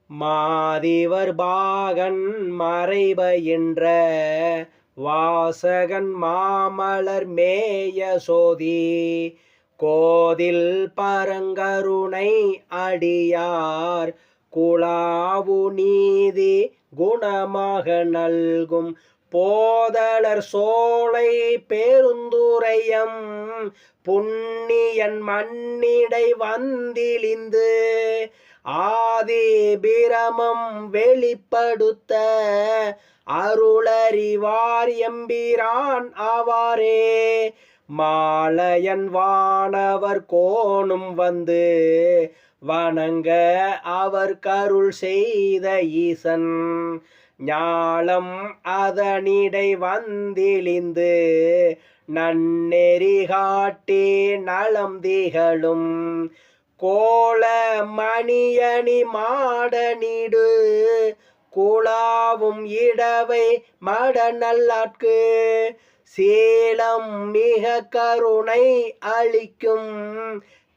மாதிவர் பாகன் மறைபயின்ற வாசகன் மாமலர் மேய சோதி கோதில் பரங்கருணை அடியார் குழாவு நீதி குணமாக நல்கும் போதலர் சோலை பெருந்துரையம் புண்ணியன் மண்ணிடை வந்திழிந்து ஆதி பிரமம் வெளிப்படுத்த அருளறிவார் எம்பிரான் ஆவாரே. மாலையன் வானவர் கோணும் வந்து வணங்க அவர் கருள் செய்த ஈசன் ஞாலம் அதனிடை வந்திழிந்து நன்னெறி காட்டி நலம் திகழும் கோல மணியணி மாடனிடு குழாவும் இடவை மட நல்லாட்கு சீலம் மிக கருணை அளிக்கும்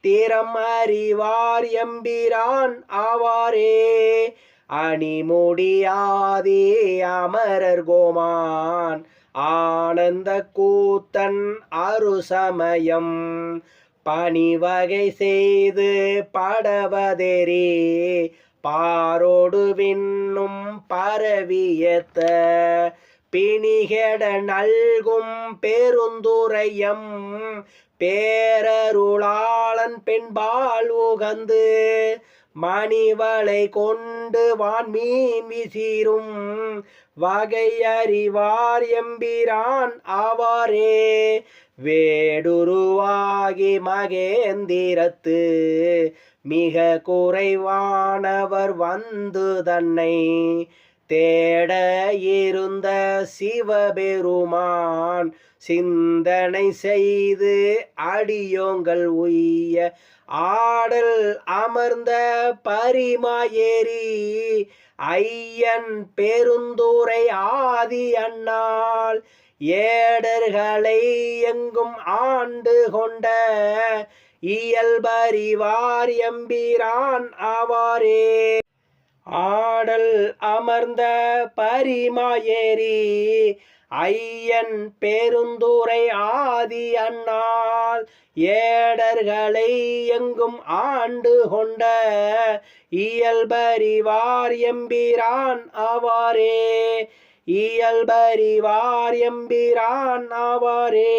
திறம் அறிவார் எம்பிரான் ஆவாரே. அணிமுடியாதி அமரர் கோமான் ஆனந்த கூத்தன் அருசமயம் பணிவகை செய்து படவதெறி பாரோடு விண்ணும் பரவியத்த பிணிகெட நல்கும் பெருந்துரையம் பேரருளாளன் பெண்பால் உகந்து மணிவளை கொண்டு வான்மீன் விசீரும் வகை அறிவார் எம்பிரான் ஆவாரே. வேடுருவாகி மகேந்திரத்து மிக குறைவானவர் வந்து தன்னை தேட இருந்த சிவபெருமான் சிந்தனை செய்து அடியோங்கள் உய்ய ஆடல் அமர்ந்த பரிமாயேறி ஐயன் பெருந்துரை ஆதி அண்ணால் ஏடர்களை எங்கும் ஆண்டு கொண்ட இயல்பறிவார் எம்பிரான் ஆவாரே. ஆடல் அமர்ந்த பரிமாயேறி ஐயன் பெருந்துரை ஆதி அண்ணால் ஏடர்களை எங்கும் ஆண்டு கொண்ட இயல்பறிவார் எம்பிரான் ஆவாரே. இயல்பறிவார் எம்பிரான் ஆவாரே.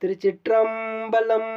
திருச்சிற்றம்பலம்.